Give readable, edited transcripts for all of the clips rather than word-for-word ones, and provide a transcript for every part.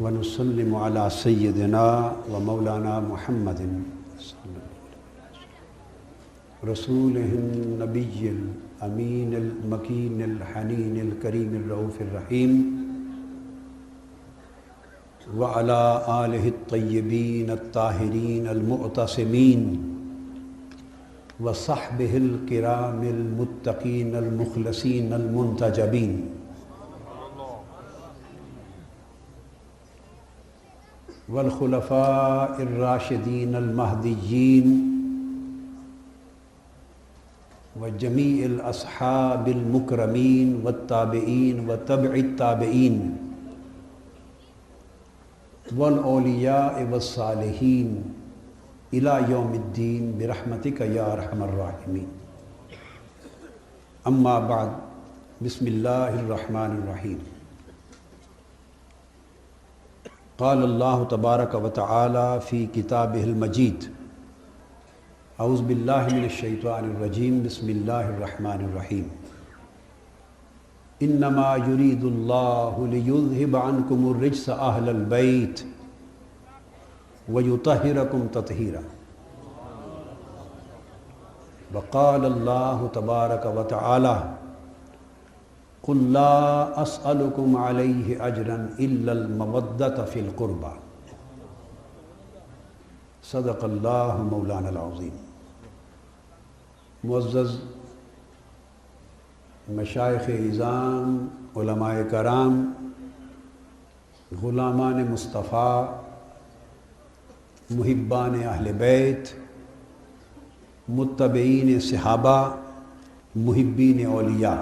ونسلم علی سیدنا و مولانا محمد رسولہ النبی الامین المکین الحنین الکریم الرؤوف الرحیم وعلی آلہ الطیبین الطاہرین المعتصمین وصحبہ الکرام المتقین المخلصین المنتجبین والخلفاء الراشدین المہدیین وجمیع الاصحاب المکرمین والتابعین وتبع التابعین والاولیاء والصالحین الی یوم الدین برحمتک یا ارحم الراحمین اما بعد بسم اللہ الرحمن الرحیم قال اللہ تبارک و تعالی فی کتابہ المجید اعوذ باللہ من الشیطان الرجیم بسم اللہ الرحمن الرحیم انما یرید اللہ لیذہب عنکم الرجس اہل البیت ویطہرکم تطہیرا وقال اللہ تبارک و تعالی قل لا اسألکم علیہ اجرا الا المودۃ فی القربى صدق اللہ مولانا العظیم۔ معزز مشائخ اعظام، علماء کرام، غلامان مصطفیٰ، محبان اہل بیت، متبعین صحابہ، محبین اولیاء،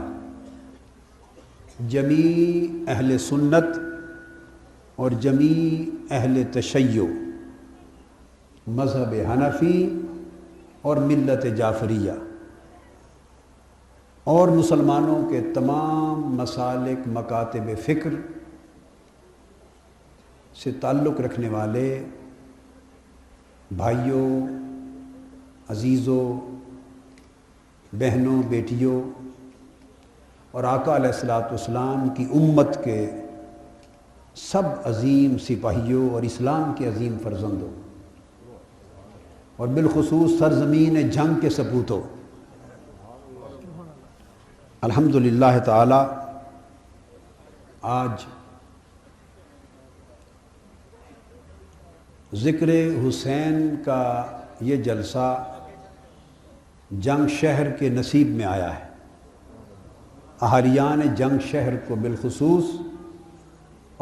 جمیع اہل سنت اور جمیع اہل تشیع، مذہب حنفی اور ملت جعفریہ اور مسلمانوں کے تمام مسالک مکاتب فکر سے تعلق رکھنے والے بھائیوں، عزیزوں، بہنوں، بیٹیوں اور آقا علیہ السلام کی امت کے سب عظیم سپاہیوں اور اسلام کے عظیم فرزندوں اور بالخصوص سرزمین جنگ کے سپوتوں، الحمدللہ تعالی آج ذکر حسین کا یہ جلسہ جنگ شہر کے نصیب میں آیا ہے۔ اہالیان جنگ شہر کو بالخصوص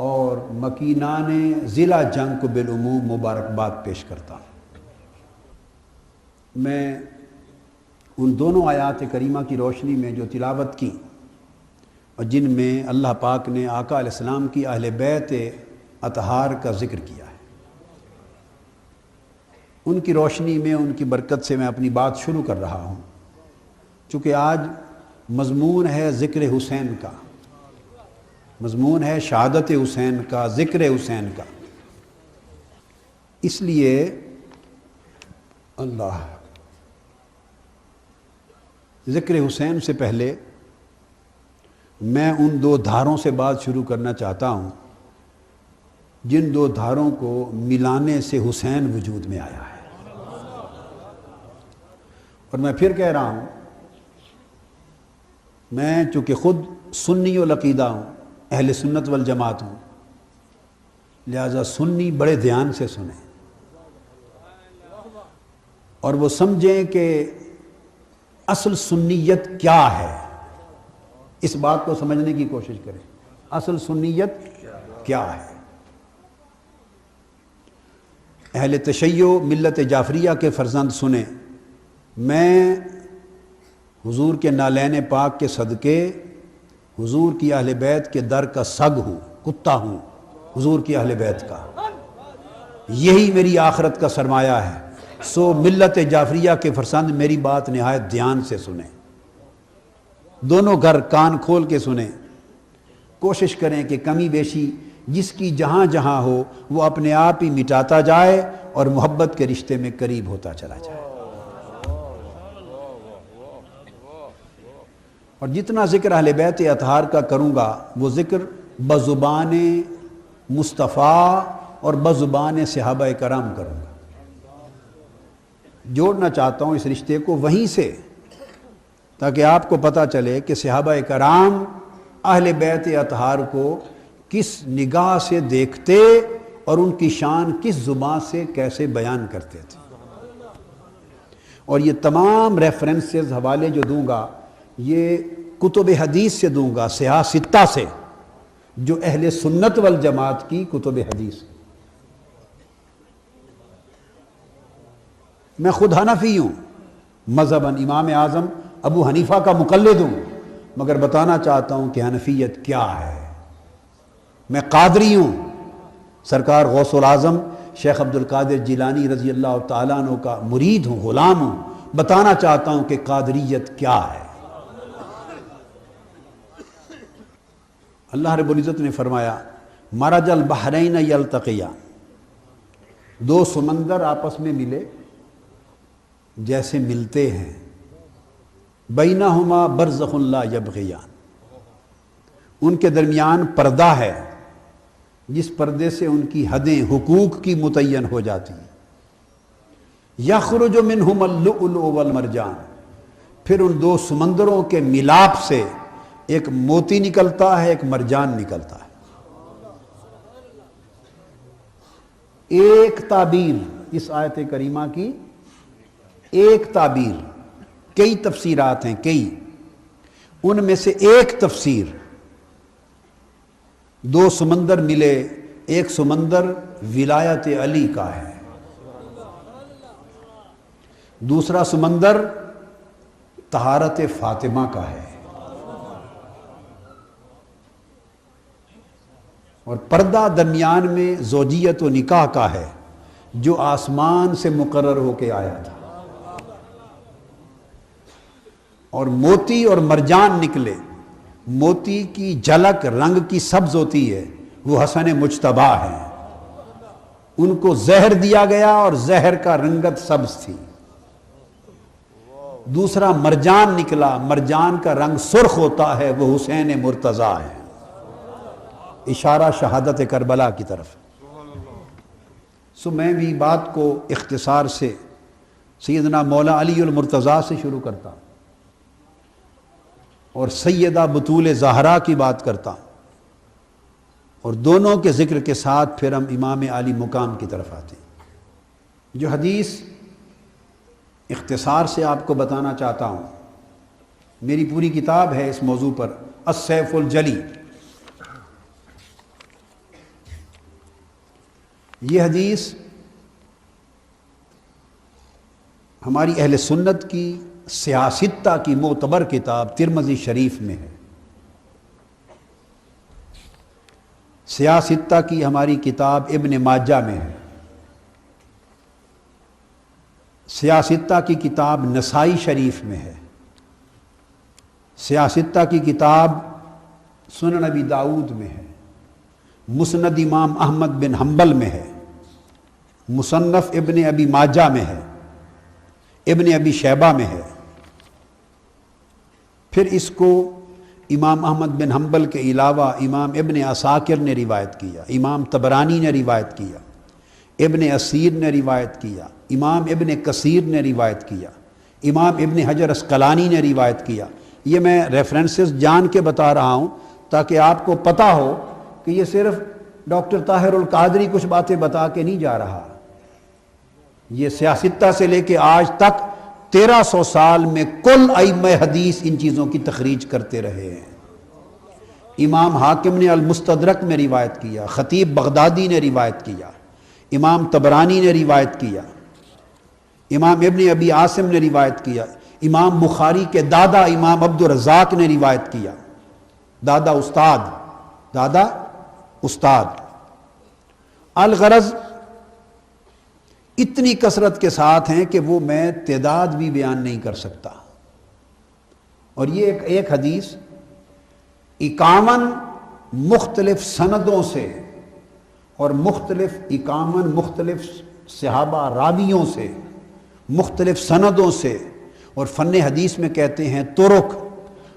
اور مکینان ضلع جنگ کو بالعموم مبارکباد پیش کرتا ہوں۔ میں ان دونوں آیات کریمہ کی روشنی میں جو تلاوت کی اور جن میں اللہ پاک نے آقا علیہ السلام کی اہل بیت اطہار کا ذکر کیا ہے، ان کی روشنی میں، ان کی برکت سے میں اپنی بات شروع کر رہا ہوں۔ چونکہ آج مضمون ہے ذکر حسین کا، مضمون ہے شہادت حسین کا، ذکر حسین کا، اس لیے ذکر حسین سے پہلے میں ان دو دھاروں سے بات شروع کرنا چاہتا ہوں جن دو دھاروں کو ملانے سے حسین وجود میں آیا ہے۔ اور میں پھر کہہ رہا ہوں، میں چونکہ خود سنی العقیدہ ہوں، اہل سنت والجماعت ہوں، لہذا سنی بڑے دھیان سے سنیں اور وہ سمجھیں کہ اصل سنیت کیا ہے، اس بات کو سمجھنے کی کوشش کریں، اصل سنیت کیا ہے۔ اہل تشیع ملت جعفریہ کے فرزند سنیں، میں حضور کے نالین پاک کے صدقے حضور کی اہل بیت کے در کا سگ ہوں، کتا ہوں حضور کی اہل بیت کا، یہی میری آخرت کا سرمایہ ہے۔ سو ملت جعفریہ کے فرزند میری بات نہایت دھیان سے سنیں، دونوں گھر کان کھول کے سنیں، کوشش کریں کہ کمی بیشی جس کی جہاں جہاں ہو وہ اپنے آپ ہی مٹاتا جائے اور محبت کے رشتے میں قریب ہوتا چلا جائے۔ اور جتنا ذکر اہل بیت اطہار کا کروں گا وہ ذکر بزبان مصطفیٰ اور بزبان صحابہ کرام کروں گا۔ جوڑنا چاہتا ہوں اس رشتے کو وہیں سے، تاکہ آپ کو پتہ چلے کہ صحابہ کرام اہل بیت اطہار کو کس نگاہ سے دیکھتے اور ان کی شان کس زبان سے کیسے بیان کرتے تھے۔ اور یہ تمام ریفرنسز حوالے جو دوں گا یہ کتب حدیث سے دوں گا، صحاح ستہ سے، جو اہل سنت والجماعت کی کتب حدیث۔ میں خود حنفی ہوں، مذہباً امام اعظم ابو حنیفہ کا مقلد ہوں، مگر بتانا چاہتا ہوں کہ حنفیت کیا ہے۔ میں قادری ہوں، سرکار غوث العظم شیخ عبد القادر جیلانی رضی اللہ تعالیٰ عنہ کا مرید ہوں، غلام ہوں، بتانا چاہتا ہوں کہ قادریت کیا ہے۔ اللہ رب العزت نے فرمایا مرج البحرین یلتقیان، دو سمندر آپس میں ملے جیسے ملتے ہیں، بینہما برزخ لا یبغیان، ان کے درمیان پردہ ہے جس پردے سے ان کی حدیں حقوق کی متعین ہو جاتی ہیں۔ یخرج منہما اللؤلؤ والمرجان، پھر ان دو سمندروں کے ملاپ سے ایک موتی نکلتا ہے، ایک مرجان نکلتا ہے۔ ایک تعبیر اس آیت کریمہ کی، ایک تعبیر، کئی تفسیرات ہیں، کئی، ان میں سے ایک تفسیر، دو سمندر ملے، ایک سمندر ولایت علی کا ہے، دوسرا سمندر طہارت فاطمہ کا ہے، اور پردہ درمیان میں زوجیت و نکاح کا ہے جو آسمان سے مقرر ہو کے آیا تھا، اور موتی اور مرجان نکلے۔ موتی کی جھلک رنگ کی سبز ہوتی ہے، وہ حسن مجتبیٰ ہیں، ان کو زہر دیا گیا اور زہر کا رنگت سبز تھی۔ دوسرا مرجان نکلا، مرجان کا رنگ سرخ ہوتا ہے، وہ حسین مرتضیٰ ہے، اشارہ شہادت کربلا کی طرف۔ سو میں بھی بات کو اختصار سے سیدنا مولا علی المرتضیٰ سے شروع کرتا ہوں اور سیدہ بطول زہرا کی بات کرتا ہوں، اور دونوں کے ذکر کے ساتھ پھر ہم امام عالی مقام کی طرف آتے ہیں۔ جو حدیث اختصار سے آپ کو بتانا چاہتا ہوں، میری پوری کتاب ہے اس موضوع پر، السیف الجلی۔ یہ حدیث ہماری اہل سنت کی سیاستہ کی معتبر کتاب ترمذی شریف میں ہے، سیاستہ کی ہماری کتاب ابن ماجہ میں ہے، سیاستہ کی کتاب نسائی شریف میں ہے، سیاستہ کی کتاب سنن ابی داؤد میں ہے، مسند امام احمد بن حنبل میں ہے، مصنف ابن ابی ماجہ میں ہے، ابن ابی شیبہ میں ہے۔ پھر اس کو امام احمد بن حنبل کے علاوہ امام ابن عساکر نے روایت کیا، امام طبرانی نے روایت کیا، ابن اسیر نے روایت کیا، امام ابن کثیر نے روایت کیا، امام ابن حجر اسقلانی نے روایت کیا۔ یہ میں ریفرنسز جان کے بتا رہا ہوں تاکہ آپ کو پتہ ہو کہ یہ صرف ڈاکٹر طاہر القادری کچھ باتیں بتا کے نہیں جا رہا، یہ سیاستہ سے لے کے آج تک 1300 سال میں کل ائمہ حدیث ان چیزوں کی تخریج کرتے رہے ہیں۔ امام حاکم نے المستدرک میں روایت کیا، خطیب بغدادی نے روایت کیا، امام طبرانی نے روایت کیا، امام ابن ابی عاصم نے روایت کیا، امام بخاری کے دادا امام عبد الرزاق نے روایت کیا، دادا استاد۔ الغرض اتنی کثرت کے ساتھ ہیں کہ وہ میں تعداد بھی بیان نہیں کر سکتا، اور یہ ایک حدیث 51 مختلف سندوں سے اور مختلف صحابہ راویوں سے، مختلف سندوں سے، اور فن حدیث میں کہتے ہیں طرق،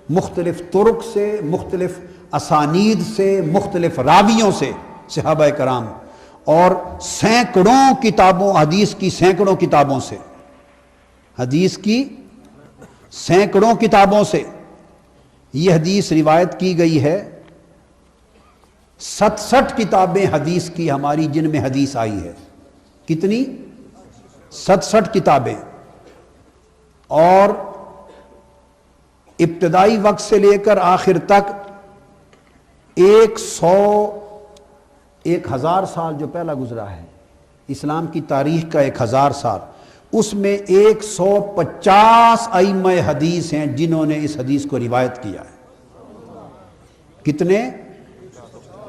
مختلف طرق سے، مختلف اسانید سے، مختلف راویوں سے صحابہ کرام، اور سینکڑوں کتابوں، حدیث کی سینکڑوں کتابوں سے، حدیث کی سینکڑوں کتابوں سے یہ حدیث روایت کی گئی ہے۔ 67 کتابیں حدیث کی ہماری جن میں حدیث آئی ہے۔ کتنی؟ 67 کتابیں، اور ابتدائی وقت سے لے کر آخر تک 1000 سال جو پہلا گزرا ہے، اسلام کی تاریخ کا 1000 سال، اس میں 150 ائمہ حدیث ہیں جنہوں نے اس حدیث کو روایت کیا ہے۔ کتنے؟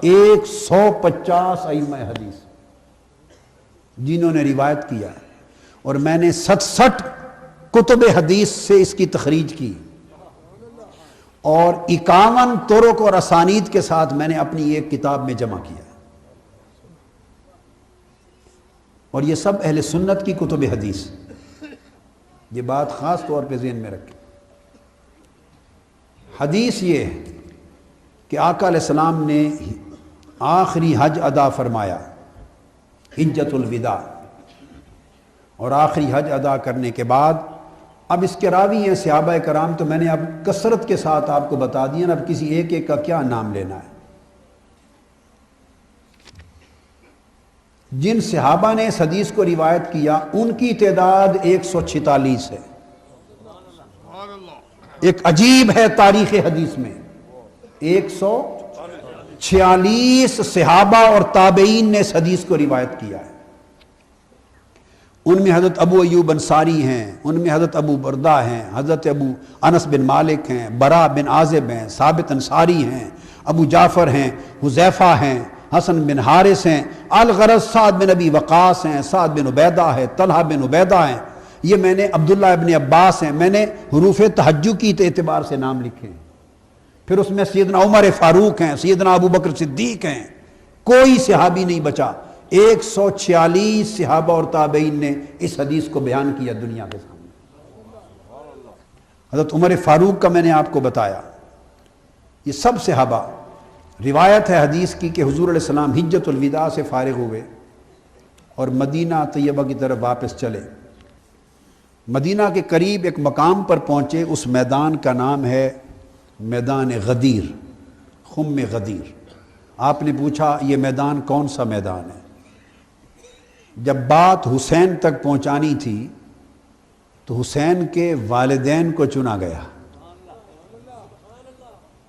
150 ائمہ حدیث جنہوں نے روایت کیا ہے، اور میں نے 67 کتب حدیث سے اس کی تخریج کی، اور 51 طرق اور اسانید کے ساتھ میں نے اپنی ایک کتاب میں جمع کیا، اور یہ سب اہل سنت کی کتب حدیث۔ یہ بات خاص طور پہ ذہن میں رکھیں۔ حدیث یہ ہے کہ آقا علیہ السلام نے آخری حج ادا فرمایا، حجۃ الوداع، اور آخری حج ادا کرنے کے بعد اب اس کے راوی ہیں صحابہ کرام، تو میں نے اب کثرت کے ساتھ آپ کو بتا دیا، اب کسی ایک ایک کا کیا نام لینا ہے۔ جن صحابہ نے اس حدیث کو روایت کیا ان کی تعداد 146 ہے۔ ایک عجیب ہے تاریخ حدیث میں، 146 صحابہ اور تابعین نے اس حدیث کو روایت کیا ہے۔ ان میں حضرت ابو ایوب انصاری ہیں، ان میں حضرت ابو بردہ ہیں، حضرت ابو انس بن مالک ہیں، برا بن عازب ہیں، ثابت انصاری ہیں، ابو جعفر ہیں، حذیفہ ہیں، حسن بن حارث ہیں، الغرض سعد بن ابی وقاص ہیں، سعد بن عبیدہ ہے، طلحہ بن عبیدہ ہیں، یہ میں نے عبداللہ ابن عباس ہیں، میں نے حروف تہجد کی اعتبار سے نام لکھے ہیں۔ پھر اس میں سیدنا عمر فاروق ہیں، سیدنا ابو بکر صدیق ہیں، کوئی صحابی نہیں بچا۔ 146 صحابہ اور تابعین نے اس حدیث کو بیان کیا دنیا کے سامنے۔ حضرت عمر فاروق کا میں نے آپ کو بتایا، یہ سب صحابہ، روایت ہے حدیث کی کہ حضور علیہ السلام حجۃ الوداع سے فارغ ہوئے اور مدینہ طیبہ کی طرف واپس چلے۔ مدینہ کے قریب ایک مقام پر پہنچے، اس میدان کا نام ہے میدان غدیر، خم غدیر۔ آپ نے پوچھا یہ میدان کون سا میدان ہے؟ جب بات حسین تک پہنچانی تھی تو حسین کے والدین کو چنا گیا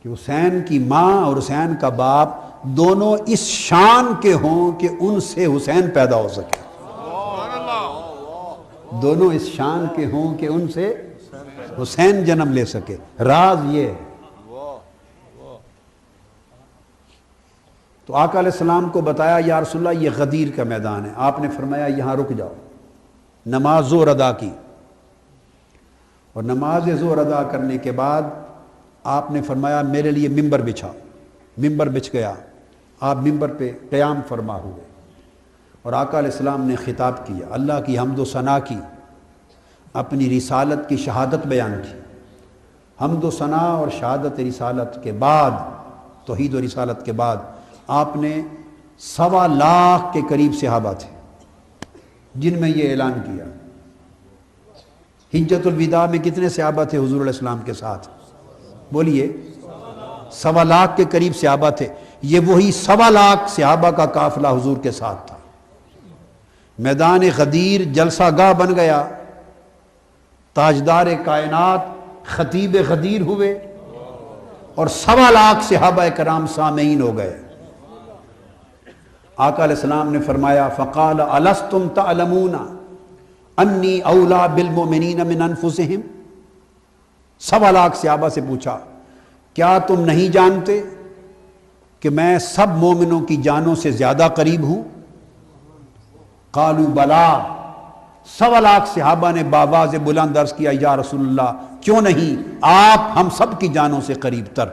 کہ حسین کی ماں اور حسین کا باپ دونوں اس شان کے ہوں کہ ان سے حسین پیدا ہو سکے، دونوں اس شان کے ہوں کہ ان سے حسین جنم لے سکے۔ راز یہ ہے۔ تو آقا علیہ السلام کو بتایا یا رسول اللہ یہ غدیر کا میدان ہے۔ آپ نے فرمایا یہاں رک جاؤ۔ نماز ظہر ادا کی، اور نماز ظہر ادا کرنے کے بعد آپ نے فرمایا میرے لیے ممبر بچھا۔ ممبر بچھ گیا، آپ ممبر پہ قیام فرما ہوئے، اور آقا علیہ السلام نے خطاب کیا، اللہ کی حمد و ثنا کی، اپنی رسالت کی شہادت بیان کی۔ حمد و ثنا اور شہادت رسالت کے بعد، توحید و رسالت کے بعد آپ نے 1.25 لاکھ کے قریب صحابہ تھے جن میں یہ اعلان کیا۔ حجۃ الوداع میں کتنے صحابہ تھے حضور علیہ السلام کے ساتھ؟ بولیے، 1.25 لاکھ کے قریب صحابہ تھے۔ یہ وہی 1.25 لاکھ صحابہ کا قافلہ حضور کے ساتھ تھا۔ میدان غدیر جلسہ گاہ بن گیا، تاجدار کائنات خطیب غدیر ہوئے، اور 1.25 لاکھ صحابہ کرام سامعین ہو گئے۔ آقا علیہ السلام نے فرمایا فقال الستم تعلمون انی اولا بالمؤمنین من انفسہم۔ 1.25 لاکھ صحابہ سے پوچھا کیا تم نہیں جانتے کہ میں سب مومنوں کی جانوں سے زیادہ قریب ہوں؟ قالوا بلا۔ 1.25 لاکھ صحابہ نے بآواز بلند عرض کیا یا رسول اللہ کیوں نہیں، آپ ہم سب کی جانوں سے قریب تر۔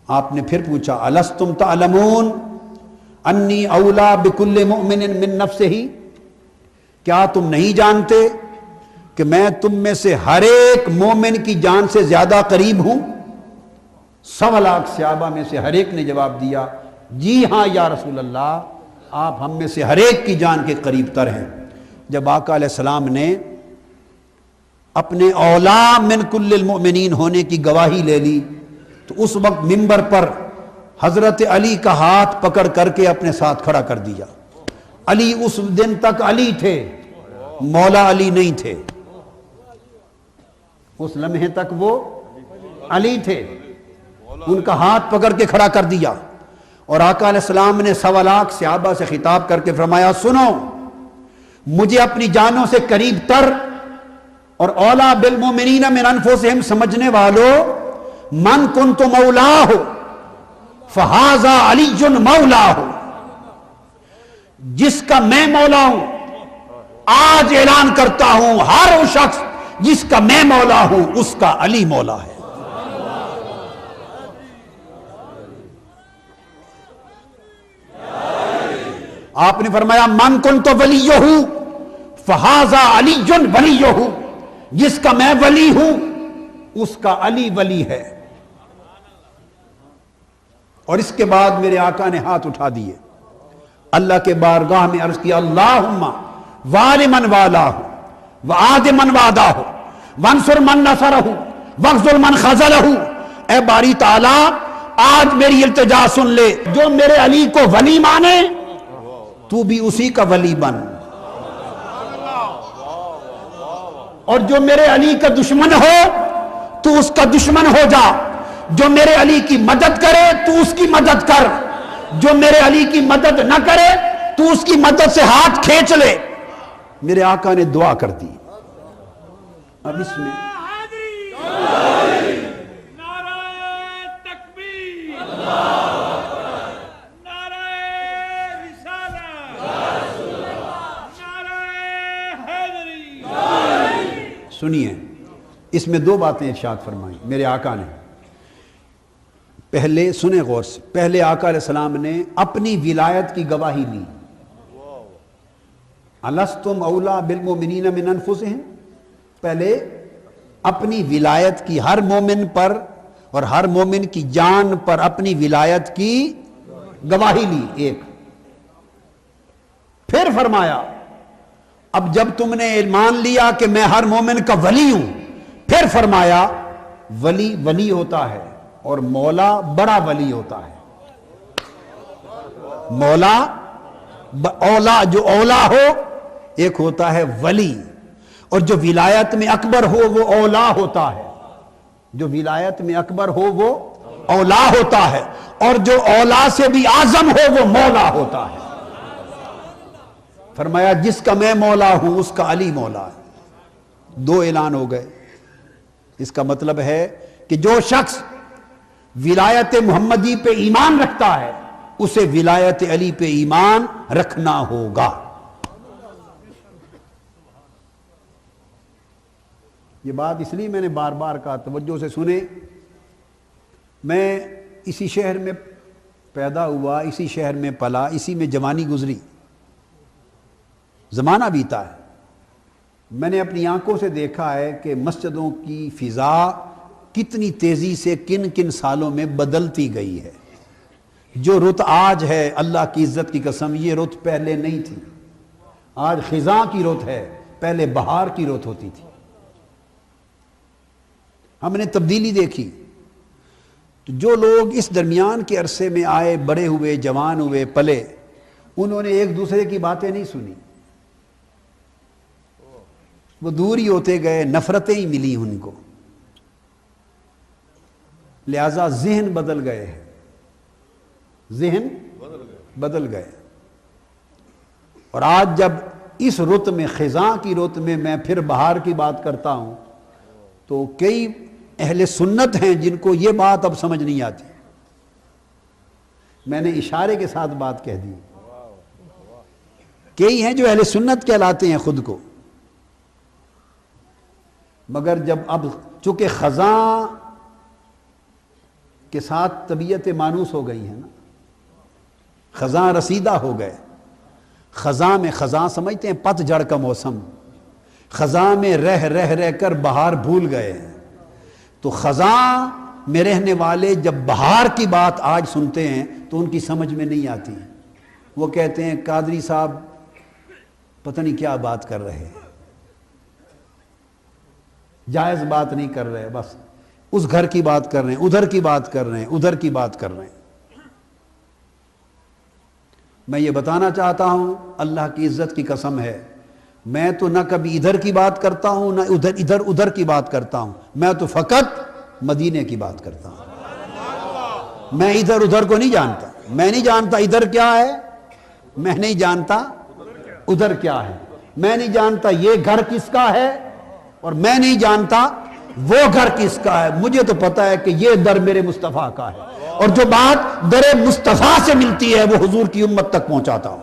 آپ نے پھر پوچھا الستم تعلمون انی اولا بکل مؤمن من نفسہ، کیا تم نہیں جانتے کہ میں تم میں سے ہر ایک مومن کی جان سے زیادہ قریب ہوں؟ 1.25 لاکھ صحابہ میں سے ہر ایک نے جواب دیا جی ہاں یا رسول اللہ، آپ ہم میں سے ہر ایک کی جان کے قریب تر ہیں۔ جب آقا علیہ السلام نے اپنے اولا من کل المؤمنین ہونے کی گواہی لے لی تو اس وقت منبر پر حضرت علی کا ہاتھ پکڑ کر کے اپنے ساتھ کھڑا کر دیا۔ علی اس دن تک علی تھے، مولا علی نہیں تھے، اس لمحے تک وہ علی تھے، ان کا ہاتھ پکڑ کے کھڑا کر دیا۔ اور آقا علیہ السلام نے 1.25 لاکھ صحابہ سے خطاب کر کے فرمایا، سنو، مجھے اپنی جانوں سے قریب تر اور اولا بالمؤمنین من انفسہم سمجھنے والوں، من کنت مولاہ فہذا علی مولاہ، جس کا میں مولا ہوں، آج اعلان کرتا ہوں، ہر وہ شخص جس کا میں مولا ہوں اس کا علی مولا ہے۔ آپ نے فرمایا من کنت ولیہ فہذا علی ولیہ، جس کا میں ولی ہوں اس کا علی ولی ہے۔ اور اس کے بعد میرے آقا نے ہاتھ اٹھا دیے، اللہ کے بارگاہ میں عرض کیا، اللہم وال من والہ وعاد من وعدہ وانصر من نصرہ واخذل من خذلہ۔ اے باری تعالیٰ، آج میری التجا سن لے، جو میرے علی کو ولی مانے تو بھی اسی کا ولی بن، اور جو میرے علی کا دشمن ہو تو اس کا دشمن ہو جا، جو میرے علی کی مدد کرے تو اس کی مدد کر، جو میرے علی کی مدد نہ کرے تو اس کی مدد سے ہاتھ کھینچ لے۔ میرے آقا نے دعا کر دی۔ اب اس میں سنیے، اس میں 2 باتیں ارشاد فرمائیں میرے آقا نے۔ پہلے سنیں غور سے، پہلے آقا علیہ السلام نے اپنی ولایت کی گواہی لی، الستم اولا بالمؤمنین من انفسہم، پہلے اپنی ولایت کی، ہر مومن پر اور ہر مومن کی جان پر اپنی ولایت کی گواہی لی ایک۔ پھر فرمایا اب جب تم نے مان لیا کہ میں ہر مومن کا ولی ہوں، پھر فرمایا ولی ولی ہوتا ہے اور مولا بڑا ولی ہوتا ہے۔ مولا اولا، جو اولا ہو ایک ہوتا ہے ولی، اور جو ولایت میں اکبر ہو وہ اولا ہوتا ہے، جو ولایت میں اکبر ہو وہ اولا ہوتا ہے، اور جو اولا سے بھی اعظم ہو وہ مولا ہوتا ہے۔ فرمایا جس کا میں مولا ہوں اس کا علی مولا ہے۔ 2 اعلان ہو گئے۔ اس کا مطلب ہے کہ جو شخص ولایت محمدی پہ ایمان رکھتا ہے اسے ولایت علی پہ ایمان رکھنا ہوگا۔ یہ بات اس لیے میں نے بار بار کہا، توجہ سے سنیں، میں اسی شہر میں پیدا ہوا، اسی شہر میں پلا، اسی میں جوانی گزری، زمانہ بیتا ہے۔ میں نے اپنی آنکھوں سے دیکھا ہے کہ مسجدوں کی فضا کتنی تیزی سے کن کن سالوں میں بدلتی گئی ہے۔ جو رت آج ہے، اللہ کی عزت کی قسم، یہ رت پہلے نہیں تھی۔ آج خزاں کی رت ہے، پہلے بہار کی رت ہوتی تھی۔ ہم نے تبدیلی دیکھی۔ تو جو لوگ اس درمیان کے عرصے میں آئے، بڑے ہوئے، جوان ہوئے، پلے، انہوں نے ایک دوسرے کی باتیں نہیں سنی، وہ دور ہی ہوتے گئے، نفرتیں ہی ملی ان کو، لہذا ذہن بدل گئے ہیں، ذہن بدل گئے۔ اور آج جب اس رت میں، خزاں کی رت میں، میں پھر بہار کی بات کرتا ہوں تو کئی اہل سنت ہیں جن کو یہ بات اب سمجھ نہیں آتی۔ میں نے اشارے کے ساتھ بات کہہ دی۔ کئی ہیں جو اہل سنت کہلاتے ہیں خود کو، مگر جب اب چونکہ خزاں کے ساتھ طبیعت مانوس ہو گئی ہے نا، خزاں رسیدہ ہو گئے۔ خزاں میں، خزاں سمجھتے ہیں پت جھڑ کا موسم، خزاں میں رہ کر بہار بھول گئے ہیں۔ تو خزاں میں رہنے والے جب بہار کی بات آج سنتے ہیں تو ان کی سمجھ میں نہیں آتی. وہ کہتے ہیں قادری صاحب پتہ نہیں کیا بات کر رہے ہیں, جائز بات نہیں کر رہے, بس اس گھر کی بات کر رہے ہیں, ادھر کی بات کر رہے ہیں, ادھر کی بات کر رہے ہیں. میں یہ بتانا چاہتا ہوں, اللہ کی عزت کی قسم ہے, میں تو نہ کبھی ادھر کی بات کرتا ہوں نہ ادھر کی بات کرتا ہوں, میں تو فقط مدینے کی بات کرتا ہوں. میں ادھر ادھر کو نہیں جانتا, میں نہیں جانتا ادھر کیا ہے, میں نہیں جانتا ادھر کیا ہے, میں نہیں جانتا یہ گھر کس کا ہے اور میں نہیں جانتا وہ گھر کس کا ہے. مجھے تو پتا ہے کہ یہ در میرے مصطفیٰ کا ہے, اور جو بات در مصطفیٰ سے ملتی ہے وہ حضور کی امت تک پہنچاتا ہوں.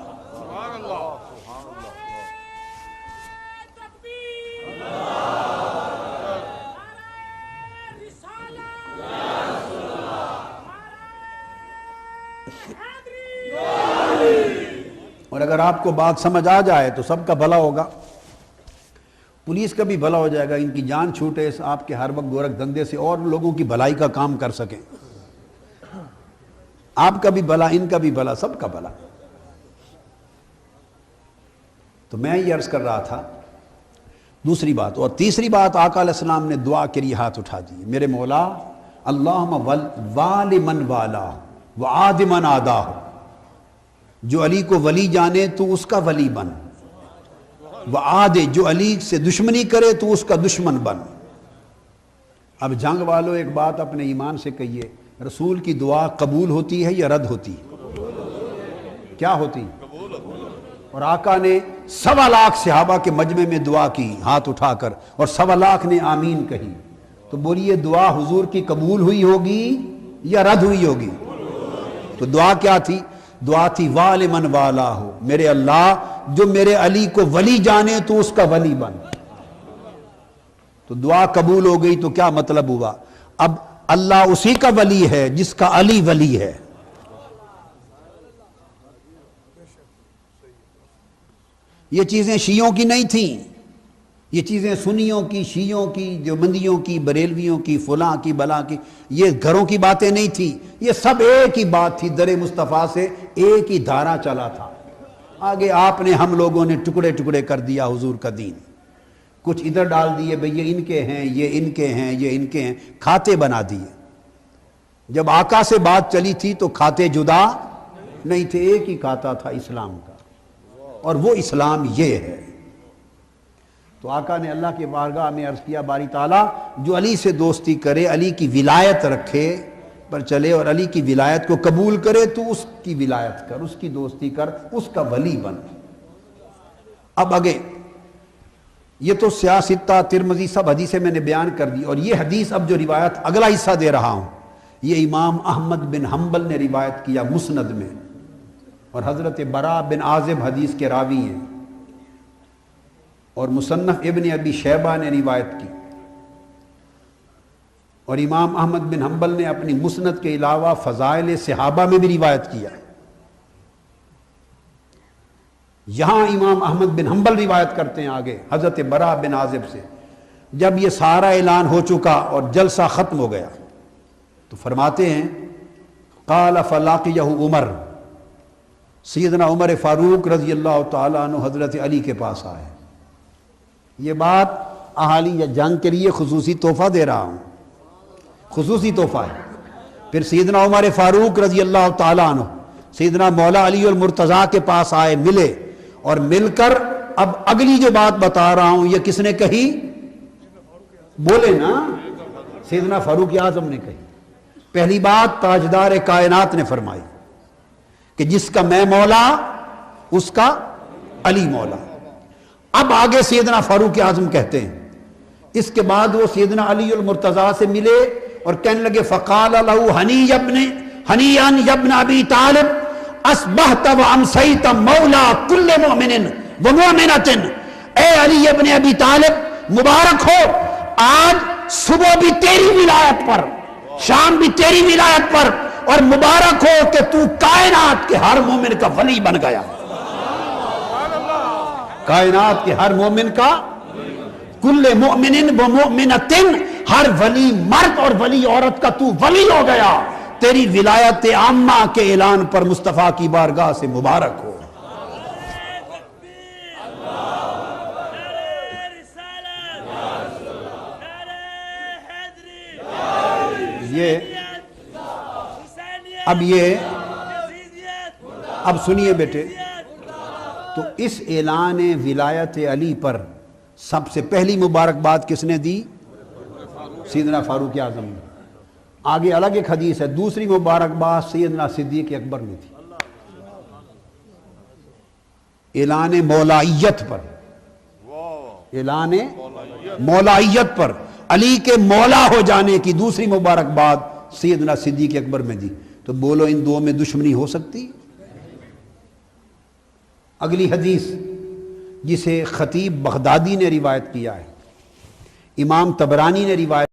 اور اگر آپ کو بات سمجھ آ جائے تو سب کا بھلا ہوگا, پولیس کا بھی بھلا ہو جائے گا, ان کی جان چھوٹے, آپ کے ہر وقت گورکھ دھندے سے اور لوگوں کی بھلائی کا کام کر سکیں. آپ کا بھی بھلا, ان کا بھی بھلا, سب کا بھلا. تو میں یہ عرض کر رہا تھا دوسری بات. اور تیسری بات, آقا علیہ السلام نے دعا کے لیے ہاتھ اٹھا دیے, میرے مولا اللہم والی من والا وعاد من عادہ, جو علی کو ولی جانے تو اس کا ولی بن, وعاد جو علی سے دشمنی کرے تو اس کا دشمن بن. اب جنگ والوں ایک بات اپنے ایمان سے کہیے, رسول کی دعا قبول ہوتی ہے یا رد ہوتی؟ کیا ہوتی؟ اور آقا نے 1.25 لاکھ صحابہ کے مجمع میں دعا کی ہاتھ اٹھا کر, اور 1.25 لاکھ نے آمین کہی. تو بولیے دعا حضور کی قبول ہوئی ہوگی یا رد ہوئی ہوگی؟ تو دعا کیا تھی؟ دعا تھی والی من والا ہو, میرے اللہ جو میرے علی کو ولی جانے تو اس کا ولی بن. تو دعا قبول ہو گئی تو کیا مطلب ہوا؟ اب اللہ اسی کا ولی ہے جس کا علی ولی ہے. یہ چیزیں شیعوں کی نہیں تھیں, یہ چیزیں سنیوں کی, شیعوں کی, دیوبندیوں کی, بریلویوں کی, فلاں کی, بلا کی, یہ گھروں کی باتیں نہیں تھیں. یہ سب ایک ہی بات تھی, در مصطفیٰ سے ایک ہی دھارا چلا تھا. آگے آپ نے ہم لوگوں نے ٹکڑے ٹکڑے کر دیا حضور کا دین, کچھ ادھر ڈال دیے, بھئی یہ ان کے ہیں, یہ ان کے ہیں, یہ ان کے ہیں, کھاتے بنا دیے. جب آقا سے بات چلی تھی تو کھاتے جدا نہیں تھے, ایک ہی کھاتا تھا اسلام کا, اور وہ اسلام یہ ہے. تو آقا نے اللہ کے بارگاہ میں عرض کیا, باری تعالیٰ جو علی سے دوستی کرے, علی کی ولایت رکھے پر چلے اور علی کی ولایت کو قبول کرے تو اس کی ولایت کر, اس کی دوستی کر, اس کا ولی بن. اب آگے یہ تو سیاستہ ترمذی سب حدیثیں میں نے بیان کر دی, اور یہ حدیث اب جو روایت اگلا حصہ دے رہا ہوں یہ امام احمد بن حنبل نے روایت کیا مسند میں, اور حضرت برا بن عازب حدیث کے راوی ہیں, اور مصنف ابن ابی شیبہ نے روایت کی, اور امام احمد بن حنبل نے اپنی مسند کے علاوہ فضائل صحابہ میں بھی روایت کیا. یہاں امام احمد بن حنبل روایت کرتے ہیں آگے حضرت برا بن عازب سے, جب یہ سارا اعلان ہو چکا اور جلسہ ختم ہو گیا تو فرماتے ہیں قال فلاقیہ عمر, سیدنا عمر فاروق رضی اللہ تعالیٰ عنہ حضرت علی کے پاس آئے. یہ بات اہالی یا جنگ کے لیے خصوصی تحفہ دے رہا ہوں, خصوصی تحفہ ہے. پھر سیدنا عمر فاروق رضی اللہ تعالیٰ عنہ سیدنا مولا علی المرتضیٰ کے پاس آئے, ملے, اور مل کر اب اگلی جو بات بتا رہا ہوں یہ کس نے کہی؟ بولے نا, سیدنا فاروق اعظم نے کہی. پہلی بات تاجدار کائنات نے فرمائی کہ جس کا میں مولا اس کا علی مولا. اب آگے سیدنا فاروق اعظم کہتے ہیں, اس کے بعد وہ سیدنا علی المرتضیٰ سے ملے اور کہنے لگے فقال لہ ہنیئا ابن ابی طالب اصبحت وامسیت مولا کل مؤمن ومؤمنۃ, اے علی ابن ابی طالب مبارک ہو, آج صبح بھی تیری ولایت پر, شام بھی تیری ولایت پر, اور مبارک ہو کہ تو کائنات کے ہر مومن کا ولی بن گیا. کائنات کے ہر مومن کا, کل مؤمن و مؤمنۃ، ہر ولی مرد اور ولی عورت کا تو ولی ہو گیا، تیری ولایت عامہ کے اعلان پر مصطفیٰ کی بارگاہ سے مبارک ہو۔ اب سنیے بیٹے، تو اس اعلان ولایت علی پر سب سے پہلی مبارکباد کس نے دی؟ سیدنا فاروق اعظم نے۔ آگے الگ ایک حدیث ہے، دوسری مبارکباد سیدنا صدیق اکبر نے دی اعلان مولائیت پر۔ اعلان مولائیت پر علی کے مولا ہو جانے کی دوسری مبارکباد سیدنا صدیق اکبر میں دی۔ تو بولو ان دو میں دشمنی ہو سکتی؟ اگلی حدیث جسے خطیب بغدادی نے روایت کیا ہے، امام طبرانی نے روایت